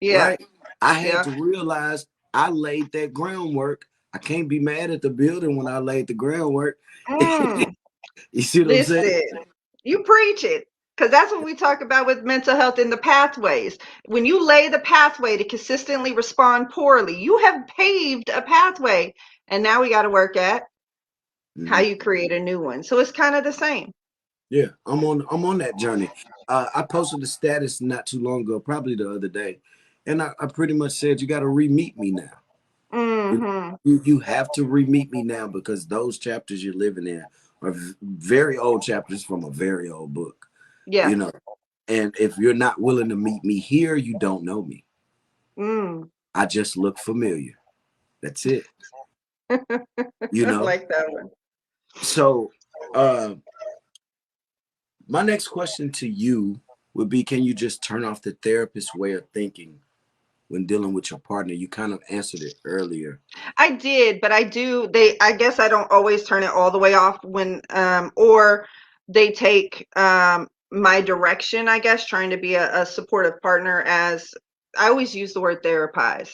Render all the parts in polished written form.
Yeah. right? I had Yeah. to realize I laid that groundwork. I can't be mad at the building when I laid the groundwork. Mm, You see what I'm saying? listen, you preach it. Because that's what we talk about with mental health in the pathways. When you lay the pathway to consistently respond poorly, you have paved a pathway. And now we got to work at how Mhm. you create a new one. So it's kind of the same. Yeah, I'm on that journey. I posted a status not too long ago, probably the other day, and I pretty much said you got to re-meet me now. You, Hmm. you have to re-meet me now because those chapters you're living in are very old chapters from a very old book. Yeah. You know, and if you're not willing to meet me here, you don't know me. Mm. I just look familiar. That's it. You I know. like that one. So, uh, my next question to you would be: can you just turn off the therapist way of thinking when dealing with your partner? You kind of answered it earlier. I did, but I guess I don't always turn it all the way off when, or they take my direction, I guess, trying to be a supportive partner as I always use the word therapize.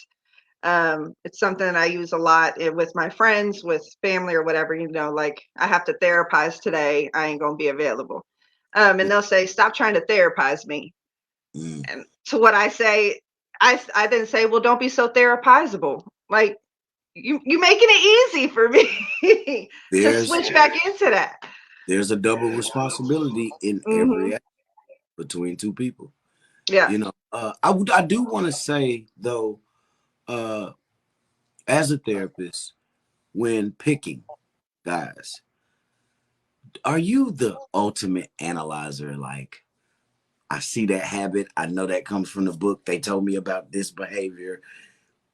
It's something that I use a lot with my friends, with family or whatever, like I have to therapize today. I ain't going to be available. And they'll say, stop trying to therapize me. Mm. And to what I say, I then say, well, don't be so therapizable. Like, you making it easy for me to There's switch back into that. there's a double responsibility in every Hmm. act between two people. Yeah. You know, I do want to say though, uh, as a therapist, when picking guys, are you the ultimate analyzer? Like, I see that habit. I know that comes from the book. They told me about this behavior,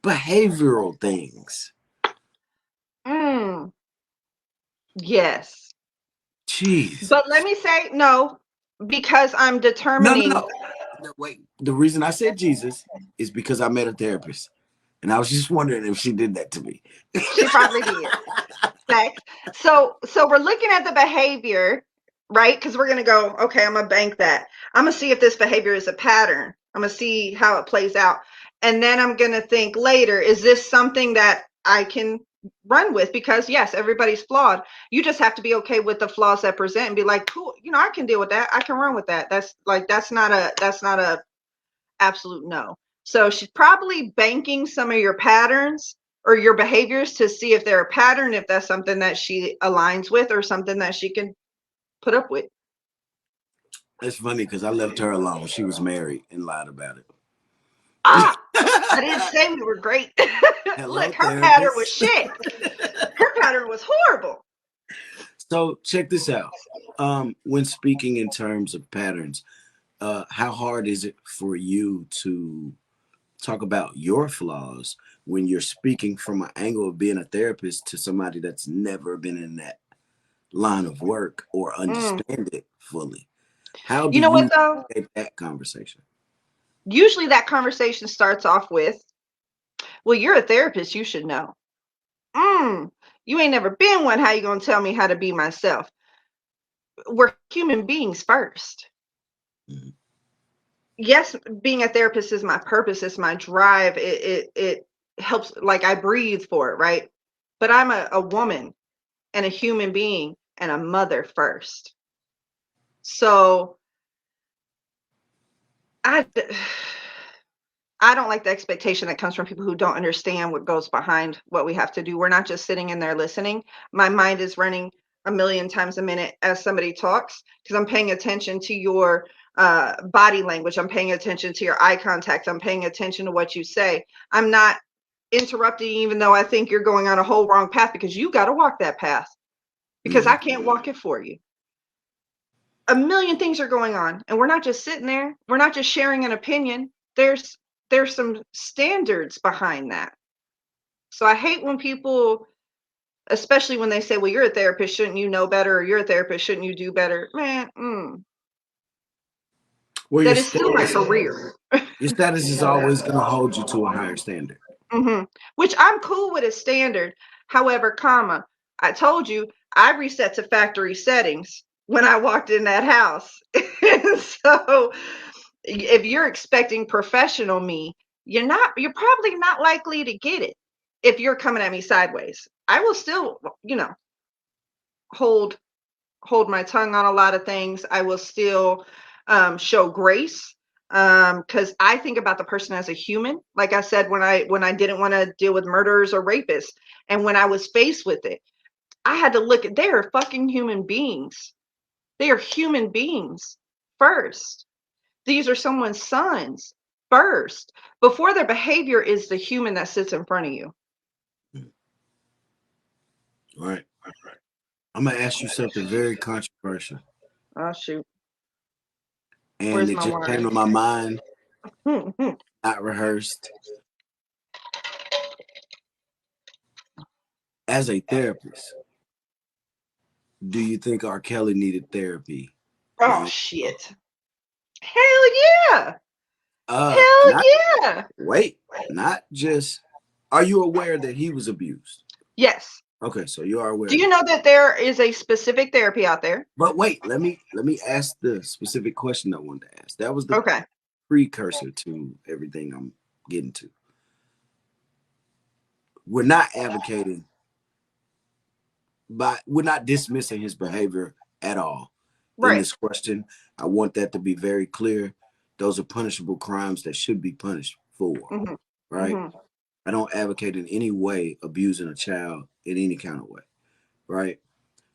behavioral things. Mm, yes. Jeez. But let me say no, because I'm No, no, determining. no. No, wait. The reason I said Jesus is because I met a therapist, and I was just wondering if she did that to me. She probably did. Okay. So we're looking at the behavior, right? Because we're gonna go, okay, I'm gonna bank that. I'm gonna see if this behavior is a pattern. I'm gonna see how it plays out. And then I'm gonna think later, is this something that I can run with? Because yes, everybody's flawed. You just have to be okay with the flaws that present and be like, cool, I can deal with that. I can run with that. That's not a absolute no. So she's probably banking some of your patterns or your behaviors to see if they're a pattern, if that's something that she aligns with or something that she can put up with. It's funny because I left her alone. She was married and lied about Ah, I didn't it. say we were great. Hello, Look, her pattern was therapist. shit. Her pattern was horrible. So check this out. When speaking in terms of patterns, how hard is it for you to talk about your flaws when you're speaking from an angle of being a therapist to somebody that's never been in that line of work or Mm. understand it fully? How do You know what you though? take that conversation? Usually that conversation starts off with, well, you're a therapist, you should know. Mm, you ain't never been one. How you gonna tell me how to be myself? We're human beings first. Mhm. Yes, being a therapist is my purpose, it's my drive. It helps, like I breathe for it, right? But I'm a woman and a human being and a mother first. So I I don't like the expectation that comes from people who don't understand what goes behind what we have to do. We're not just sitting in there listening. My mind is running a million times a minute as somebody talks because I'm paying attention to your body language. I'm paying attention to your eye contact. I'm paying attention to what you say. I'm not interrupting, even though I think you're going on a whole wrong path because you got to walk that path because I Mhm. can't walk it for you. A million things are going on and we're not just sitting there. We're not just sharing an opinion. There's some standards behind that. So I hate when people, especially when they say, well, you're a therapist, shouldn't you know better? Or you're a therapist, shouldn't you do better? Man, Well, that is still my career. your status You is know always that. going to hold you to a higher standard. Which I'm cool with a standard. However, comma, I told you I reset to factory settings when I walked in that house. So if you're expecting professional me, you're probably not likely to get it if you're coming at me sideways. I will still, hold my tongue on a lot of things. I will still show grace because I think about the person as a human. Like I said, when I didn't want to deal with murderers or rapists, and when I was faced with it, I had to look at, they are fucking human beings. They are human beings first. These are someone's sons first. Before their behavior is the human that sits in front of you. All right. I'm gonna ask you something very controversial. Oh shoot. And Where's it my just came wine? to my mind, not rehearsed. As a therapist, do you think R. Kelly needed therapy? Oh shit. Hell yeah. Hell Not yeah. wait, not just. Are you aware that he was abused? Yes. Okay, so you are aware Do of you that. know that there is a specific therapy out there? But wait, let me ask the specific question I wanted to ask. That was the Okay. precursor to everything I'm getting to. We're not advocating, but we're not dismissing his behavior at all in Right. this question. I want that to be very clear. Those are punishable crimes that should be punished for, Mhm. right? Mhm. I don't advocate in any way abusing a child in any kind of way, right?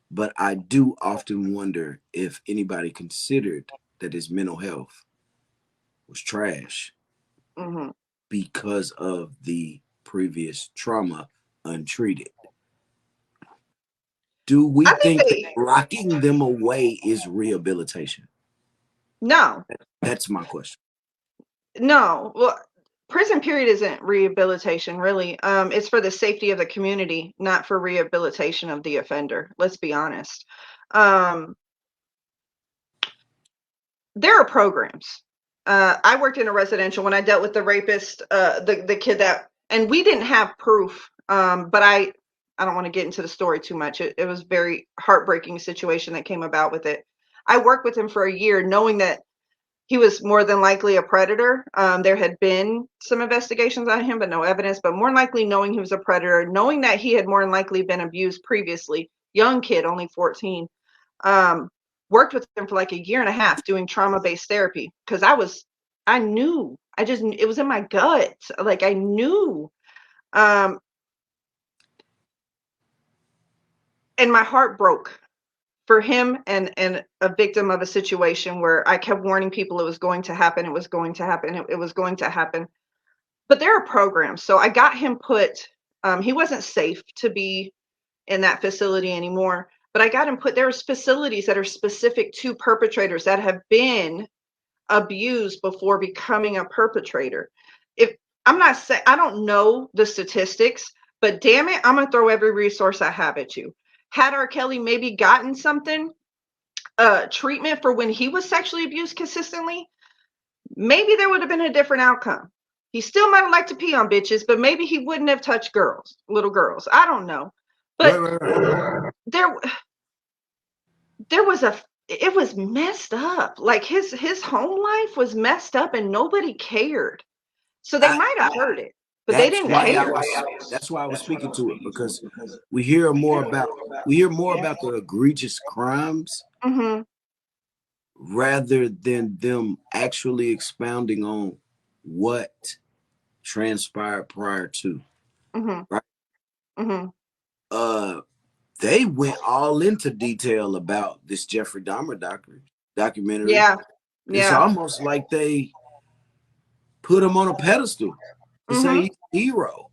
But I do often wonder if anybody considered that his mental health was trash Mhm. because of the previous trauma untreated. Do we I think think that they locking them away is rehabilitation? no. That's my question. No. Well, prison period isn't rehabilitation really. It's for the safety of the community, not for rehabilitation of the offender. Let's be honest. Um, there are programs. I worked in a residential when I dealt with the rapist, the kid that, and we didn't have proof. But I don't want to get into the story too much. It was a very heartbreaking situation that came about with it. I worked with him for a year, knowing that he was more than likely a predator. There had been some investigations on him, but no evidence. But more than likely, knowing he was a predator, knowing that he had more than likely been abused previously, young kid, only 14. Um, Worked with him for like a year and a half doing trauma-based therapy because I knew, it was in my gut. Like I knew, um, and my heart broke for him and a victim of a situation where I kept warning people it was going to happen, it was going to happen, it was going to happen. But there are programs. So I got him put, he wasn't safe to be in that facility anymore, but I got him put, there's facilities that are specific to perpetrators that have been abused before becoming a perpetrator. If I'm not saying, I don't know the statistics, but damn it, I'm gonna throw every resource I have at you. Had R. Kelly maybe gotten something, treatment for when he was sexually abused consistently, maybe there would have been a different outcome. He still might have liked to pee on bitches, but maybe he wouldn't have touched girls, little girls. I don't know. Right, But right, right. there there was a, it was messed up. Like his home life was messed up and nobody cared. So they I, might have heard it, but they that's didn't why I care. was. That's why I was speaking to it because we hear more about the egregious crimes Mhm. rather than them actually expounding on what transpired prior to. Mhm. Right? Mhm. Uh, they went all into detail about this Jeffrey Dahmer documentary. Yeah. It's Yeah. almost like they put him on a pedestal to say Mhm. he's a hero.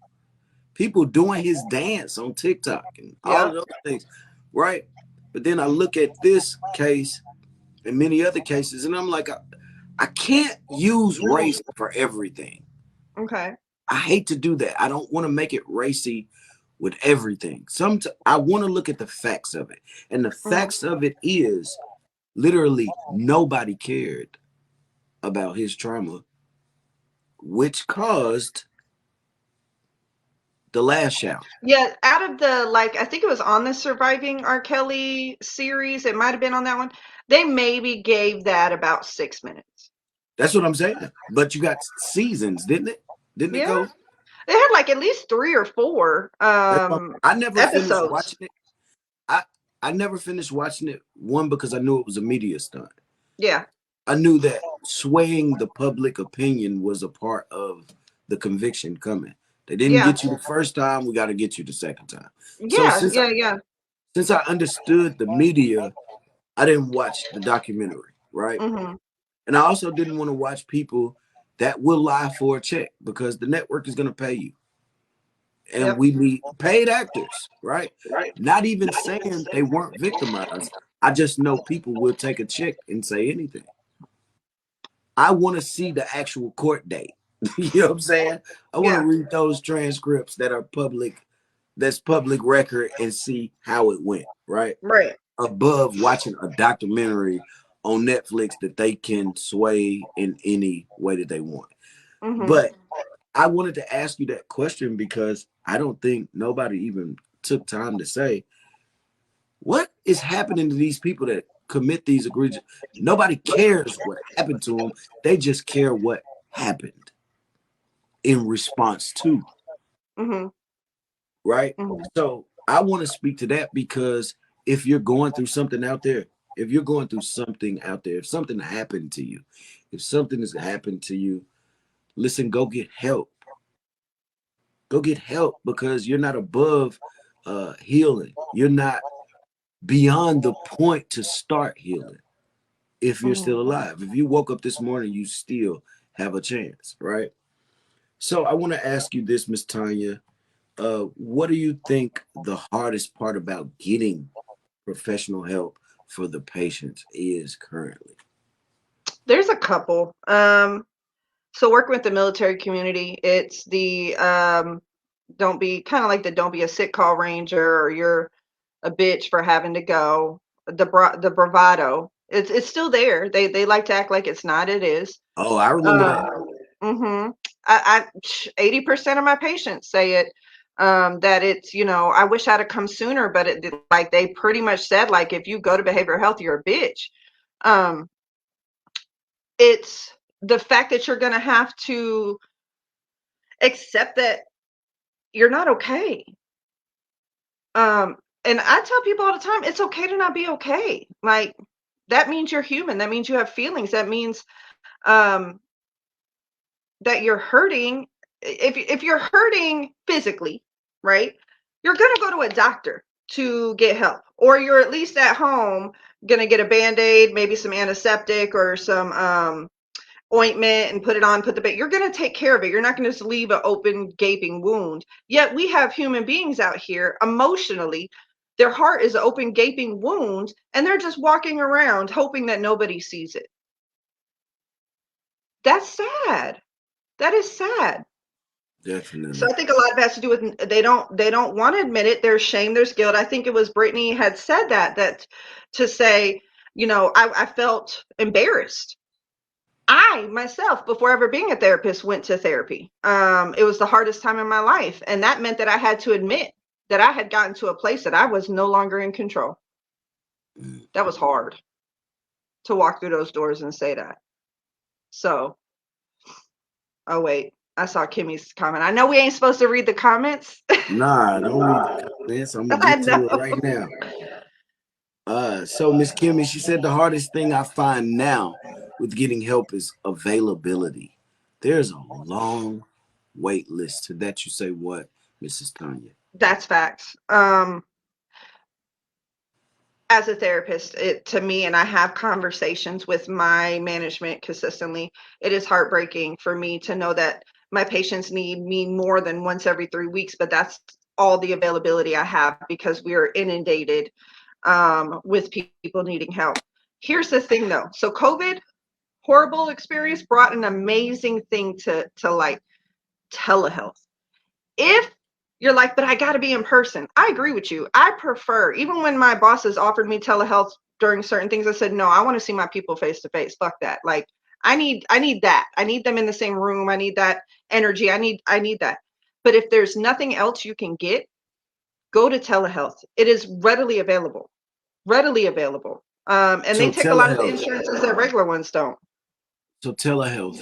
People doing his dance on TikTok and all of Yep. those things, right? But then I look at this case and many other cases, and I'm like, I can't use race for everything. Okay. I hate to do that. I don't want to make it racy with everything. I want to look at the facts of it, and the Mhm. facts of it is literally nobody cared about his trauma, which caused the last shout. Yeah, out of the, like, I think it was on the Surviving R. Kelly series, it might have been on that one. They maybe gave that about 6 minutes. That's what I'm saying. But you got seasons, didn't it? Didn't it Yeah. go? It had like at least 3 or 4 I never finished episodes. watching it. I I never finished watching it. One, because I knew it was a media stunt. Yeah. I knew that swaying the public opinion was a part of the conviction coming. They didn't Yeah. get you the first time, we got to get you the second time. So Yeah. Yeah. Yeah. since I understood the media, I didn't watch the documentary, right? Mhm. And I also didn't want to watch people that will lie for a check, because the network is going to pay you. And Yep. we need paid actors, right? Not even saying they weren't victimized. I just know people will take a check and say anything. I want to see the actual court date. You know what I'm saying? I want to Yeah. read those transcripts that are public, that's public record, and see how it went, right? Right. Above watching a documentary on Netflix that they can sway in any way that they want. Mhm. But I wanted to ask you that question because I don't think nobody even took time to say what is happening to these people that commit these egregious. Nobody cares what happened to them. They just care what happened in response to, Mhm. right? Mhm. So I want to speak to that, because if you're going through something out there, if you're going through something out there, if something happened to you, if something has happened to you, listen, go get help. Go get help, because you're not above healing. You're not beyond the point to start healing if you're Mhm. still alive. If you woke up this morning, you still have a chance, right? So I want to ask you this, Miss Tanya. What do you think the hardest part about getting professional help for the patients is currently? There's a couple. So working with the military community, it's the don't be kind of like the don't be a sick call ranger or you're a bitch for having to go. The bravado. It's still there. They like to act like it's not. It is. Oh, I remember Uh, that. mhm. 80% of my patients say it. That it's, I wish I'd have come sooner, but like they pretty much said, like, if you go to behavioral health, you're a bitch. Um, it's the fact that you're going to have to accept that you're not okay. Um, and I tell people all the time, it's okay to not be okay. Like that means you're human. That means you have feelings. That means um, that you're hurting. If you're hurting physically, right, you're gonna go to a doctor to get help, or you're at least at home gonna get a Band-Aid, maybe some antiseptic or some ointment and put it on, put the bait. You're going to take care of it. You're not going to just leave an open, gaping wound. Yet we have human beings out here emotionally. Their heart is an open, gaping wound, and they're just walking around hoping that nobody sees it. That's sad. That is sad. So Definitely. I think a lot of it has to do with they don't want to admit it. There's shame, there's guilt. I think it was Brittany had said that to say, I felt embarrassed. I myself, before ever being a therapist, went to therapy. It was the hardest time in my life. And that meant that I had to admit that I had gotten to a place that I was no longer in control. Mm. That was hard to walk through those doors and say that. So, oh, wait, I saw Kimmy's comment. I know we ain't supposed to read the comments. Nah, don't read the comments. I'm gonna I get know. to it right now. So Miss Kimmy, she said the hardest thing I find now with getting help is availability. There's a long wait list to that. You say what, Mrs. Tanya? That's facts. As a therapist, to me, and I have conversations with my management consistently, it is heartbreaking for me to know that my patients need me more than once every 3 weeks, but that's all the availability I have because we are inundated with people needing help. Here's the thing though. So COVID, horrible experience, brought an amazing thing to light: telehealth. If you're like, but I got to be in person, I agree with you. I prefer, even when my bosses offered me telehealth during certain things, I said, no, I want to see my people face to face. Fuck that. Like, I need that. I need them in the same room. I need that energy. I need that. But if there's nothing else you can get, go to telehealth. It is readily available, readily available. And they So take a lot of the telehealth. insurances that regular ones don't. So telehealth,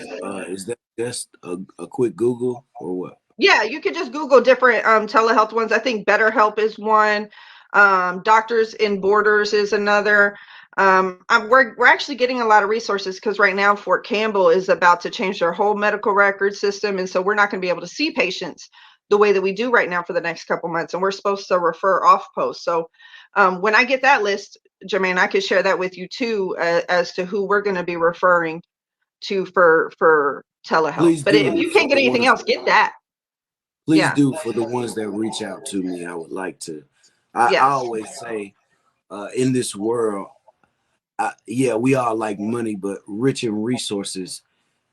is that just a quick Google or what? Yeah, you could just Google different telehealth ones. I think BetterHelp is one. Doctors in Borders is another. We're actually getting a lot of resources because right now Fort Campbell is about to change their whole medical record system, and so we're not going to be able to see patients the way that we do right now for the next couple months, and we're supposed to refer off post. So when I get that list, Jermaine, I could share that with you too, as to who we're going to be referring to for telehealth. Please But if do you for can't get the anything ones. else, get that. Please Yeah. do for the ones that reach out to me. I would like to. I Yes. always say, in this world, yeah, we all like money, but rich in resources,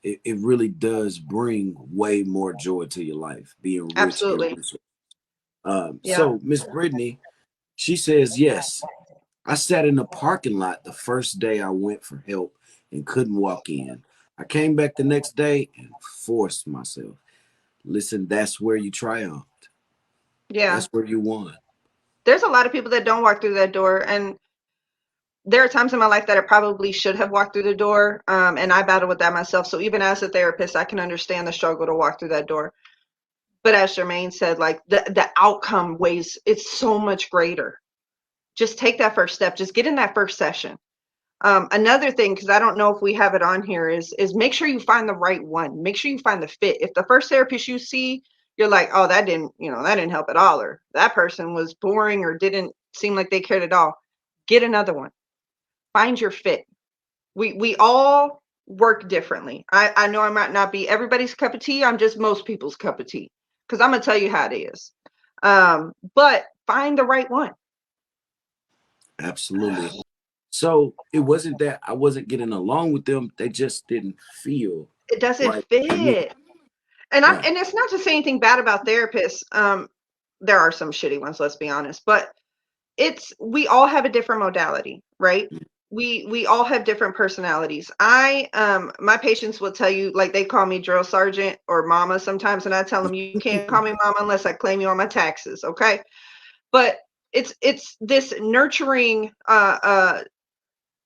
it really does bring way more joy to your life. Being rich in Absolutely. resources. Yeah. So Miss Brittany, she says yes. I sat in the parking lot the first day I went for help and couldn't walk in. I came back the next day and forced myself. Listen, that's where you triumphed. Yeah. That's where you won. There's a lot of people that don't walk through that door. And there are times in my life that I probably should have walked through the door. And I battle with that myself. So even as a therapist, I can understand the struggle to walk through that door. But as Jermaine said, like the outcome weighs, it's so much greater. Just take that first step. Just get in that first session. Another thing, because I don't know if we have it on here, is make sure you find the right one. Make sure you find the fit. If the first therapist you see, you're like, oh, that didn't help at all, or that person was boring or didn't seem like they cared at all, get another one. Find your fit. We all work differently. I know I might not be everybody's cup of tea. I'm just most people's cup of tea because I'm gonna tell you how it is. But find the right one. Absolutely. So it wasn't that I wasn't getting along with them. They just didn't feel It doesn't right for me. fit. And Right. it's not to say anything bad about therapists. There are some shitty ones, let's be honest, but we all have a different modality, right? We all have different personalities. My patients will tell you, like, they call me drill sergeant or mama sometimes, and I tell them, you can't call me mama unless I claim you on my taxes, okay? But it's this nurturing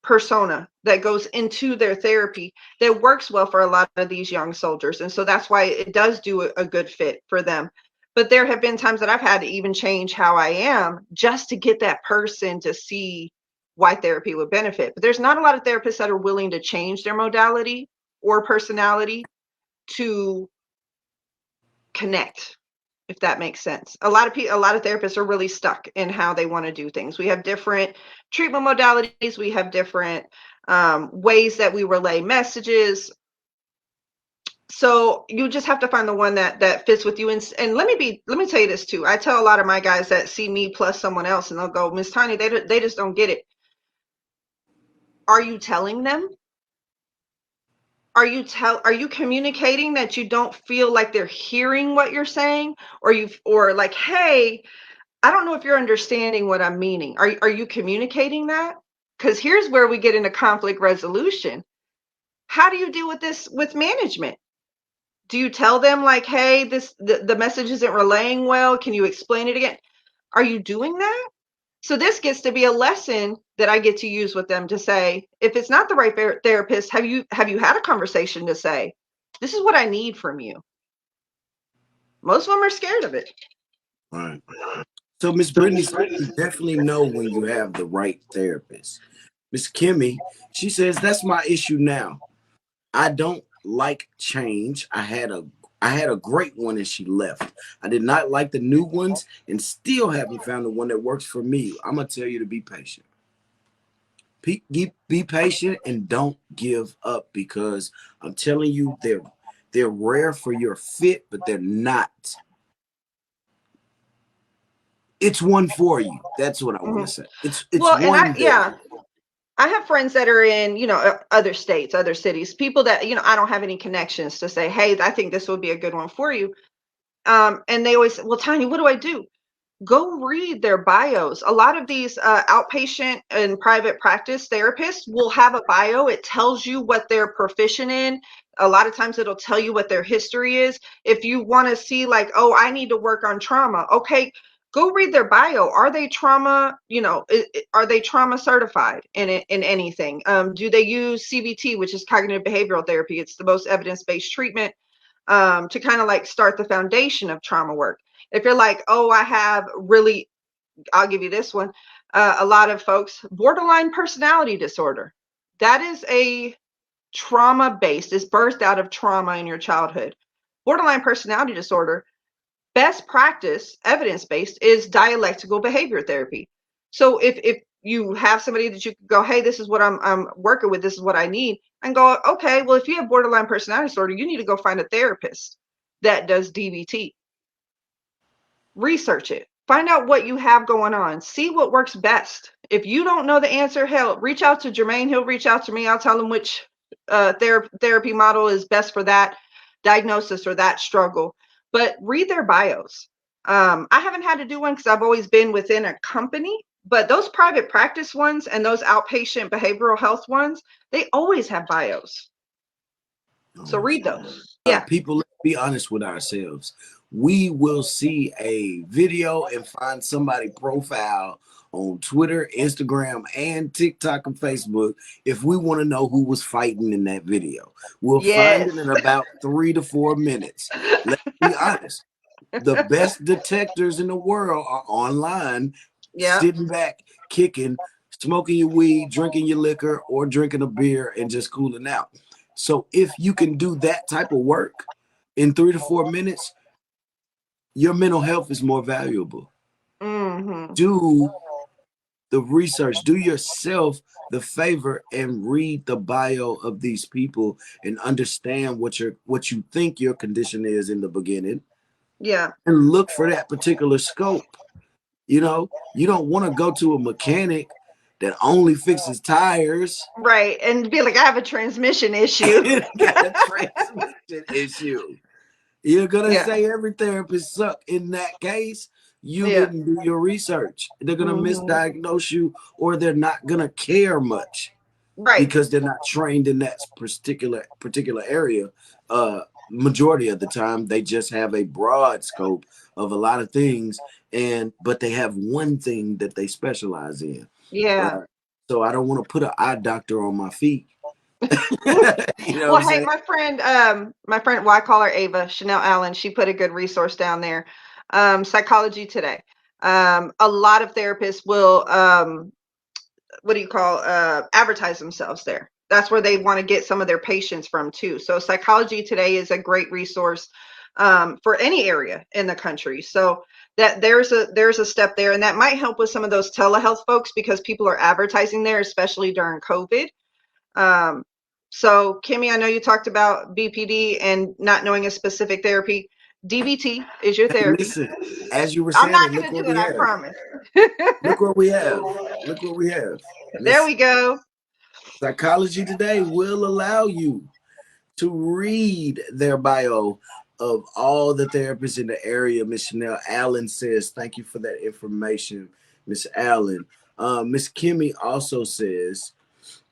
persona that goes into their therapy that works well for a lot of these young soldiers. And so that's why it does do a good fit for them. But there have been times that I've had to even change how I am just to get that person to see why therapy would benefit. But there's not a lot of therapists that are willing to change their modality or personality to connect, if that makes sense. A lot of people, a lot of therapists are really stuck in how they want to do things. We have different treatment modalities. We have different ways that we relay messages. So you just have to find the one that fits with you. And let me tell you this too. I tell a lot of my guys that see me plus someone else, and they'll go, Miss Tiny, they just don't get it. Are you telling them? Are you communicating that you don't feel like they're hearing what you're saying, or like, hey, I don't know if you're understanding what I'm meaning. Are you communicating that? Because here's where we get into conflict resolution. How do you deal with this with management? Do you tell them like, hey, the message isn't relaying well? Can you explain it again? Are you doing that? So this gets to be a lesson that I get to use with them to say, if it's not the right therapist, have you had a conversation to say, this is what I need from you? Most of them are scared of it. Right. So Miss Brittany says you definitely know when you have the right therapist. Miss Kimmy, she says that's my issue now. I don't like change. I had a great one and she left. I did not like the new ones and still haven't found the one that works for me. I'm gonna tell you to be patient. Be patient and don't give up because I'm telling you they're rare for your fit, but they're not. It's one for you. That's what I want to Mhm. say. It's Well, and one that I have friends that are in, other states, other cities, people that, I don't have any connections to say, hey, I think this would be a good one for you. And they always say, well, Tiny, what do I do? Go read their bios. A lot of these outpatient and private practice therapists will have a bio. It tells you what they're proficient in. A lot of times it'll tell you what their history is. If you want to see like, oh, I need to work on trauma. Okay, go read their bio. Are they trauma, are they trauma certified in anything? Do they use CBT, which is cognitive behavioral therapy? It's the most evidence-based treatment to kind of like start the foundation of trauma work. If you're like, oh, I'll give you this one. A lot of folks, borderline personality disorder. That is a trauma-based, is birthed out of trauma in your childhood. Borderline personality disorder, best practice, evidence-based, is dialectical behavior therapy. So if you have somebody that you could go, hey, this is what I'm working with, this is what I need, and go, okay, well, if you have borderline personality disorder, you need to go find a therapist that does DBT. Research it. Find out what you have going on. See what works best. If you don't know the answer, hell, reach out to Jermaine. He'll reach out to me. I'll tell him which therapy model is best for that diagnosis or that struggle. But read their bios. I haven't had to do one because I've always been within a company, but those private practice ones and those outpatient behavioral health ones, they always have bios. So read those. Yeah. People, let's be honest with ourselves. We will see a video and find somebody profile on Twitter, Instagram, and TikTok and Facebook if we want to know who was fighting in that video. We'll find it in about 3 to 4 minutes. Let's be honest. The best detectors in the world are online, sitting back, kicking, smoking your weed, drinking your liquor, or drinking a beer and just cooling out. So if you can do that type of work in 3 to 4 minutes, your mental health is more valuable. Do the research, do yourself the favor and read the bio of these people and understand what you think your condition is in the beginning. Yeah. And look for that particular scope. You don't want to go to a mechanic that only fixes tires. Right. And be like, I have a transmission issue. Got a transmission issue. You're going to say every therapist suck. In that case, you didn't do your research. They're going to misdiagnose you, or they're not going to care much. Right. Because they're not trained in that particular area. Majority of the time, they just have a broad scope of a lot of things, but they have one thing that they specialize in. Yeah. So I don't want to put an eye doctor on my feet. Well, hey, my friend, well, I call her Ava Chanel Allen. She put a good resource down there. Psychology Today. A lot of therapists will, advertise themselves there. That's where they want to get some of their patients from too. So Psychology Today is a great resource for any area in the country. So that there's a step there, and that might help with some of those telehealth folks because people are advertising there, especially during COVID. So Kimmy, I know you talked about BPD and not knowing a specific therapy. DBT is your therapy. Listen, as you were saying, I'm not going to do it, I promise. Look what we have. Look what we have. There we go. Psychology Today will allow you to read their bio of all the therapists in the area. Miss Chanel Allen says, thank you for that information, Miss Allen. Miss Kimmy also says,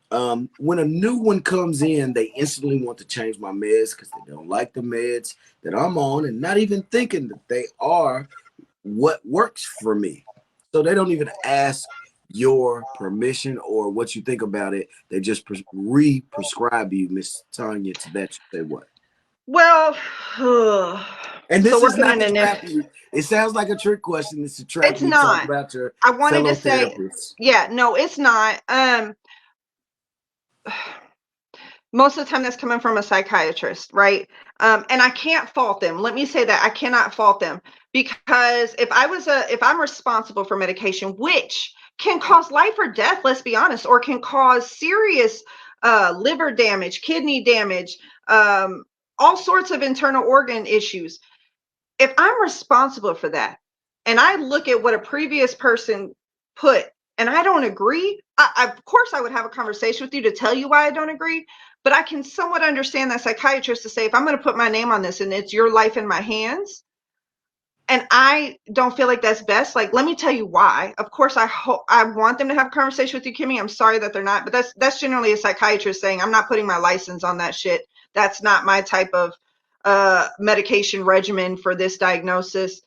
when a new one comes in, they instantly want to change my meds because they don't like the meds that I'm on and not even thinking that they are what works for me. So they don't even ask your permission or what you think about it. They just re-prescribe you, Miss Tanya, to that. You say what? Well, and this is not to trap you. It sounds like a trick question. It's to trap you. Talk about your I wanted to say, therapists. Yeah, no, it's not. Most of the time that's coming from a psychiatrist, right? And I can't fault them. Let me say that I cannot fault them, because if I'm responsible for medication, which can cause life or death, let's be honest, or can cause serious liver damage, kidney damage, all sorts of internal organ issues. If I'm responsible for that, and I look at what a previous person put, and I don't agree, of course I would have a conversation with you to tell you why I don't agree, but I can somewhat understand that psychiatrist to say, if I'm going to put my name on this and it's your life in my hands, and I don't feel like that's best, like, let me tell you why. Of course, I want them to have a conversation with you, Kimmy. I'm sorry that they're not, but that's generally a psychiatrist saying, I'm not putting my license on that shit. That's not my type of medication regimen for this diagnosis.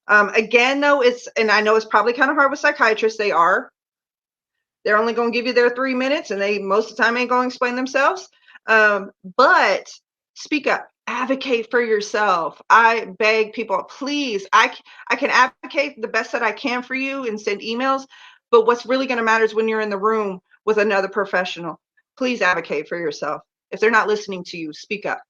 Again, though, and I know it's probably kind of hard with psychiatrists. They're only going to give you their 3 minutes, and they most of the time ain't going to explain themselves. But speak up, advocate for yourself. I beg people, please. I can advocate the best that I can for you and send emails, but what's really going to matter is when you're in the room with another professional. Please advocate for yourself. If they're not listening to you, speak up.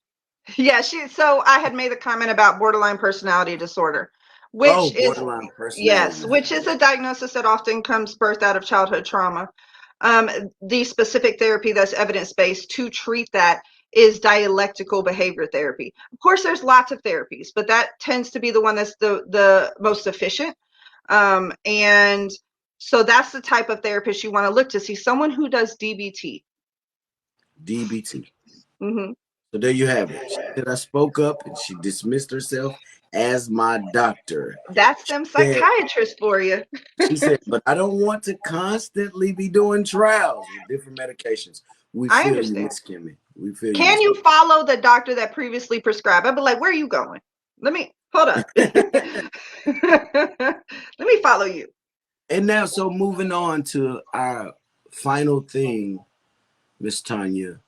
Yeah, so I had made the comment about borderline personality disorder, Oh, which is, borderline personality yes, which disorder. is a diagnosis that often comes birthed out of childhood trauma. The specific therapy that's evidence-based to treat that is dialectical behavior therapy. Of course, there's lots of therapies, but that tends to be the one that's the most efficient. And so that's the type of therapist you want to look to see, someone who does DBT. DBT. Hmm. So there you have it. She said I spoke up and she dismissed herself as my doctor. That's them Said, psychiatrists for you. she said, but I don't want to constantly be doing trials with different medications. We I feel you, understand. Miss Kimmy. We feel you, Can Miss you follow the doctor that previously prescribed? I'd be like, where are you going? Let me hold up. Kimmy. Let me follow you. And now, so moving on to our final thing, Miss Tanya.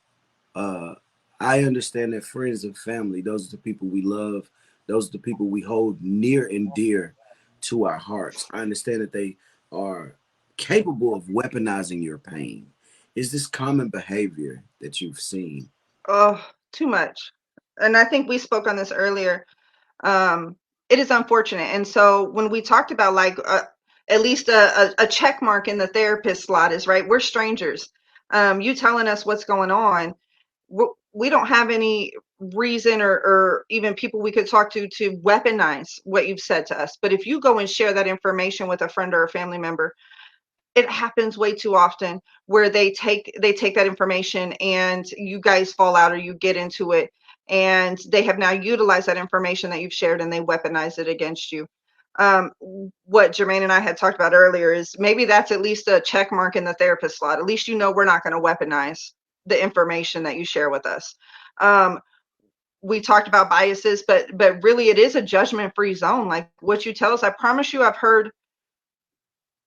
Uh, I understand that friends and family, those are the people we love. Those are the people we hold near and dear to our hearts. I understand that they are capable of weaponizing your pain. Is this common behavior that you've seen? Oh, too much. And I think we spoke on this earlier. It is unfortunate. And so when we talked about like at least a check mark in the therapist slot is right, we're strangers. You telling us what's going on, we don't have any reason or even people we could talk to weaponize what you've said to us. But if you go and share that information with a friend or a family member, it happens way too often where they take that information and you guys fall out or you get into it, and they have now utilized that information that you've shared and they weaponize it against you. um, what Jermaine and I had talked about earlier is maybe that's at least a check mark in the therapist slot. At least you know we're not going to weaponize the information that you share with us. um, we talked about biases, but really it is a judgment free zone. Like what you tell us, I promise you I've heard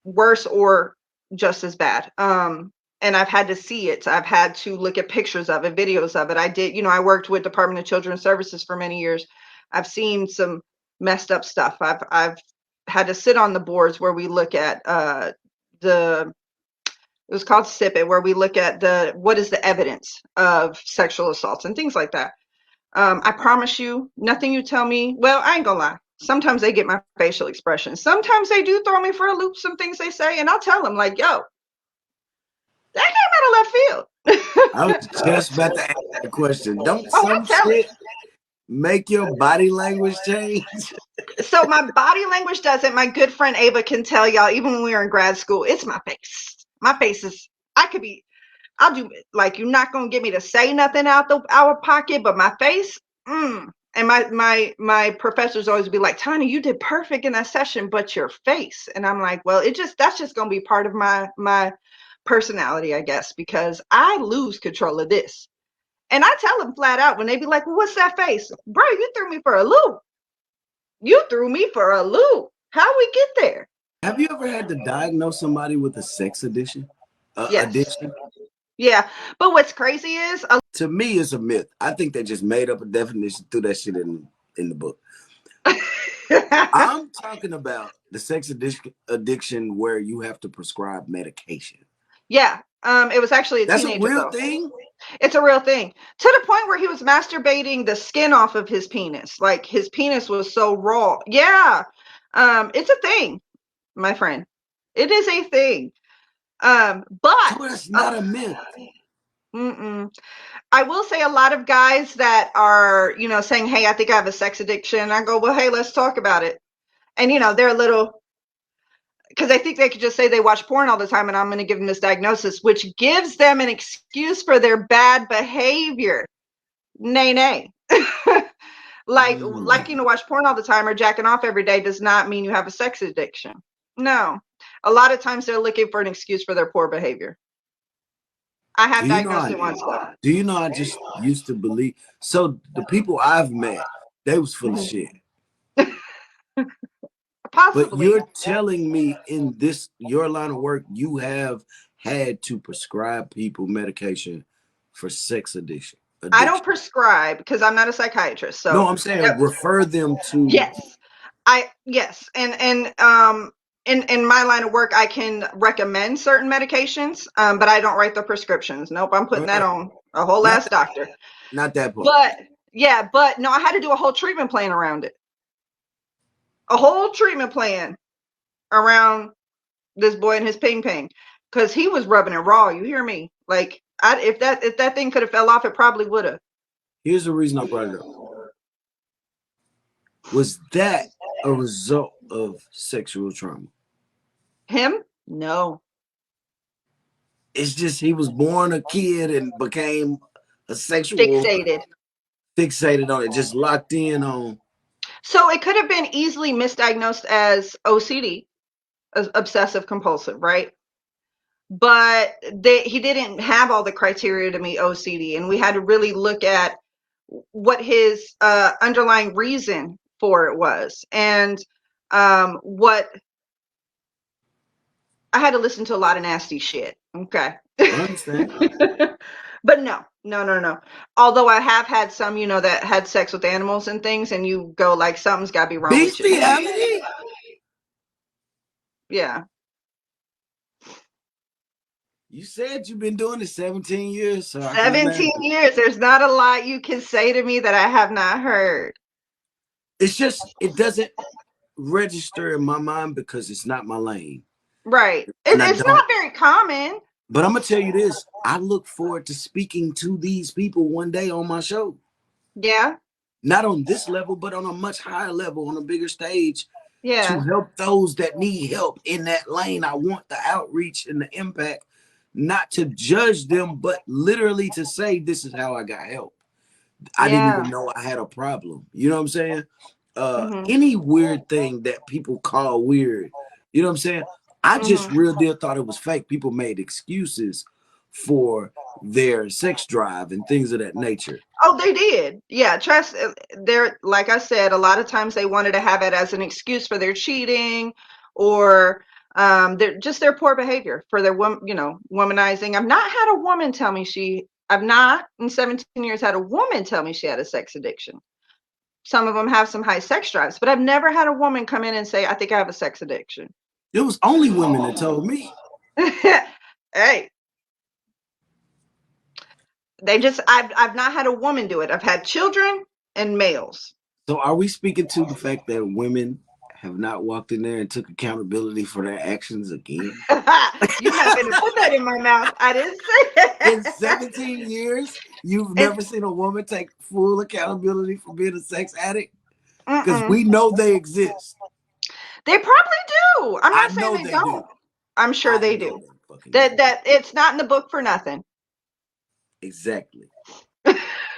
worse or just as bad. And I've had to see it. I've had to look at pictures of it, videos of it. I did, I worked with Department of Children's Services for many years. I've seen some messed up stuff. I've had to sit on the boards where we look at the it was called SIP it, where we look at what is the evidence of sexual assaults and things like that. I promise you, nothing you tell me. Well, I ain't gonna lie. Sometimes they get my facial expressions. Sometimes they do throw me for a loop. Some things they say, and I'll tell them like, "Yo, that came out of left I was field." just about to ask the question. Don't Oh, I some tell it. shit make your body language change? So my body language doesn't. My good friend Ava can tell y'all. Even when we were in grad school, it's my face. My face is. I could be. I'll do like you're not gonna get me to say nothing out the our pocket, but my face. And my professors always be like, Tanya, you did perfect in that session, but your face. And I'm like, well, that's just gonna be part of my personality, I guess, because I lose control of this. And I tell them flat out when they be like, well, what's that face? Bro, you threw me for a loop. You threw me for a loop. How we get there? Have you ever had to diagnose somebody with a sex addiction? Yes. Addiction? Yeah. But what's crazy is To me, it's a myth. I think they just made up a definition, threw that shit in the book. I'm talking about the sex addiction where you have to prescribe medication. yeah. It was actually a That's a teenager real though. thing. It's a real thing. To the point where he was masturbating the skin off of his penis. Like his penis was so raw. Yeah. It's a thing, my friend. It is a thing. So But that's not a myth. mm-mm. I will say a lot of guys that are, saying, hey, I think I have a sex addiction. I go, well, hey, let's talk about it. And, they're a little, because I think they could just say they watch porn all the time and I'm going to give them this diagnosis, which gives them an excuse for their bad behavior. Nay, nay. Like liking to watch porn all the time or jacking off every day does not mean you have a sex addiction. No. A lot of times they're looking for an excuse for their poor behavior. I Do have you know diagnosed I it once though. do you know I just used to believe so the people I've met, they was full of shit. But possibly. you're telling me in your line of work, you have had to prescribe people medication for sex addiction. I don't prescribe because I'm not a psychiatrist. No, So I'm saying refer them to. yes, yes, and in my line of work, I can recommend certain medications, but I don't write the prescriptions. Nope, I'm All putting that right, on a whole not ass doctor. not that part. But yeah, but no, I had to do a whole treatment plan around it. A whole treatment plan around this boy and his ping ping because he was rubbing it raw. You hear me? Like if that thing could have fell off, it probably would have. Here's the reason I brought it up. Was that a result of sexual trauma? Him? No. It's just he was born a kid and became a sexual Fixated. fixated on it, just locked in on. So it could have been easily misdiagnosed as OCD, as obsessive compulsive, right? But he didn't have all the criteria to meet OCD, and we had to really look at what his underlying reason for it was, and what I had to listen to a lot of nasty shit. Okay. I understand. But no. Although I have had some, that had sex with animals and things, and you go like, something's got to be wrong with you. Bestiality? Yeah. You said you've been doing it 17 years, so I can 17 imagine. years. There's not a lot you can say to me that I have not heard. It's just, it doesn't register in my mind because it's not my lane. Right. And I It's don't. not very common. But I'm going to tell you this. I look forward to speaking to these people one day on my show. Yeah. Not on this level, but on a much higher level, on a bigger stage, to Yeah. help those that need help in that lane. I want the outreach and the impact, not to judge them, but literally to say, this is how I got help. I didn't Yeah. even know I had a problem. You know what I'm saying? Mm-hmm. Any weird thing that people call weird, you know what I'm saying? I just real deal thought it was fake. People made excuses for their sex drive and things of that nature. Oh, they did. Yeah, trust. They're, like I said, a lot of times they wanted to have it as an excuse for their cheating, or their poor behavior, for their womanizing. I've not in 17 years had a woman tell me she had a sex addiction. Some of them have some high sex drives, but I've never had a woman come in and say, I think I have a sex addiction. It was only women that told me. Hey, I've not had a woman do it. I've had children and males. So are we speaking to the fact that women have not walked in there and took accountability for their actions again? You happen to put that in my mouth. I didn't say that. In 17 years, you've never seen a woman take full accountability for being a sex addict? Because we know they exist. They probably do. I'm not I saying know they they don't. do. I'm sure they do. That it's not in the book for nothing. Exactly.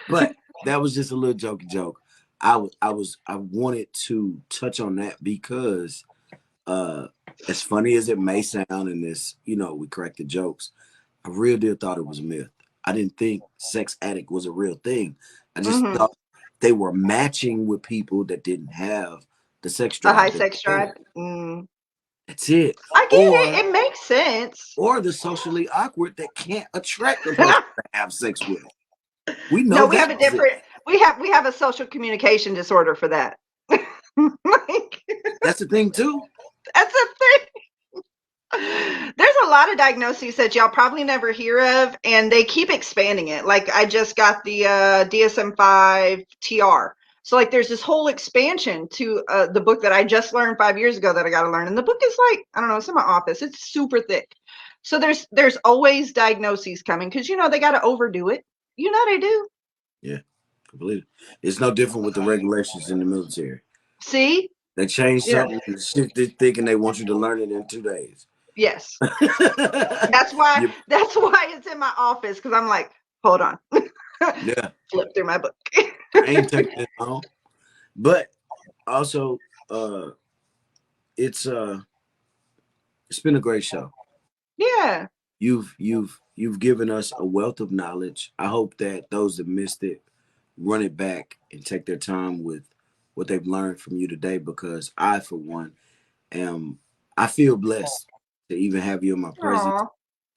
But that was just a little jokey joke. I wanted to touch on that because as funny as it may sound in this, we crack the jokes, I real deal thought it was a myth. I didn't think sex addict was a real thing. I just thought they were matching with people that didn't have the sex drive. A high sex drive. That's it. I get it. It makes sense. Or the socially awkward that can't attract the person to have sex with. We know no, we have a different. We have a social communication disorder for that. That's the thing too. That's a thing. There's a lot of diagnoses that y'all probably never hear of, and they keep expanding it. Like I just got the DSM-5 TR. So like there's this whole expansion to the book that I just learned 5 years ago that I got to learn. And the book is like, I don't know, it's in my office. It's super thick. So there's always diagnoses coming because they got to overdo it. They do. Yeah, completely. It's no different with the regulations in the military. See? They changed something and shifted thinking they want you to learn it in 2 days. Yes. That's why it's in my office, because I'm like, hold on. Yeah. Flip through my book. I ain't taking it home. But also it's been a great show. Yeah. You've given us a wealth of knowledge. I hope that those that missed it run it back and take their time with what they've learned from you today, because I, for one, I feel blessed to even have you in my presence, Aw.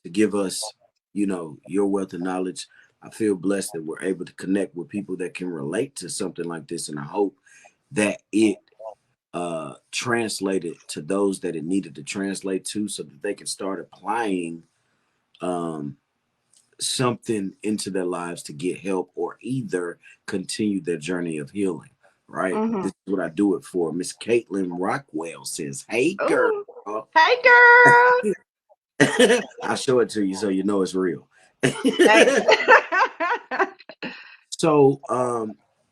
to give us, your wealth of knowledge. I feel blessed that we're able to connect with people that can relate to something like this, and I hope that it translated to those that it needed to translate to, so that they can start applying um, something into their lives to get help or either continue their journey of healing. Right? Mm-hmm. This is what I do it for. Miss Caitlin Rockwell says, "Hey, girl." Ooh. Hey, girl. I'll show it to you so you know it's real. Thanks. So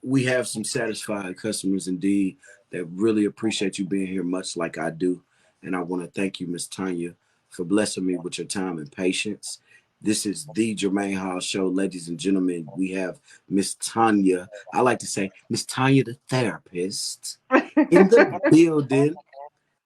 we have some satisfied customers indeed that really appreciate you being here, much like I do. And I want to thank you, Miss Tanya, for blessing me with your time and patience. This is the Jermaine Hall Show, ladies and gentlemen. We have Miss Tanya. I like to say Miss Tanya, the therapist, in the building,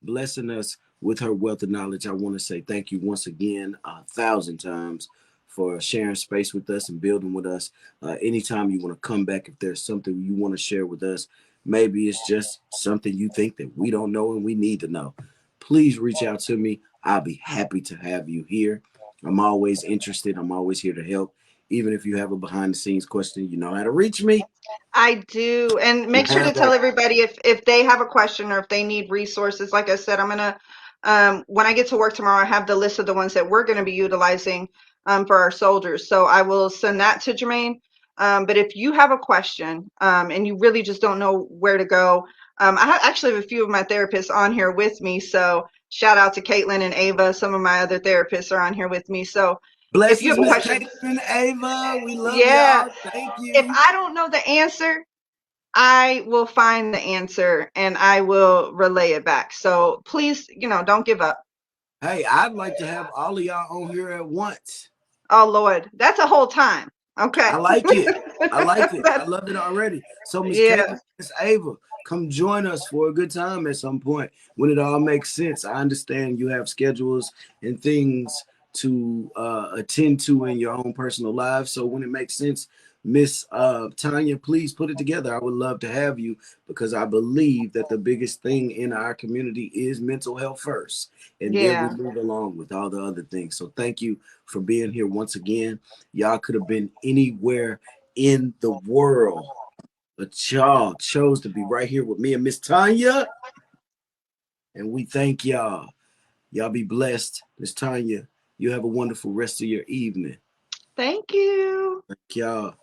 blessing us with her wealth of knowledge. I want to say thank you once again, 1,000 times, for sharing space with us and building with us. Anytime you want to come back, if there's something you want to share with us, maybe it's just something you think that we don't know and we need to know, please reach out to me. I'll be happy to have you here. I'm always interested. I'm always here to help. Even if you have a behind the scenes question, you know how to reach me. I do. And You make sure to have tell that. everybody if they have a question or if they need resources. Like I said, I'm gonna when I get to work tomorrow, I have the list of the ones that we're gonna be utilizing for our soldiers. So I will send that to Jermaine. But if you have a question and you really just don't know where to go, actually have a few of my therapists on here with me. So shout out to Caitlin and Ava. Some of my other therapists are on here with me. So if you Blessings, have a Miss question, Caitlin and Ava. We love yeah, y'all. Thank if you. I don't know the answer, I will find the answer and I will relay it back. So please, don't give up. Hey, I'd like to have all of y'all on here at once. Oh Lord, that's a whole time. Okay. I like it. I like it. I That's, love it already. So, Miss Caitlin, yeah, Miss Ava, come join us for a good time at some point when it all makes sense. I understand you have schedules and things to attend to in your own personal lives. So when it makes sense, Miss Tanya, please put it together. I would love to have you because I believe that the biggest thing in our community is mental health first, and then we yeah. move along with all the other things. So thank you for being here once again. Y'all could have been anywhere in the world, but y'all chose to be right here with me and Miss Tanya, and we thank y'all. Y'all be blessed. Miss Tanya, you have a wonderful rest of your evening. Thank you. Thank y'all.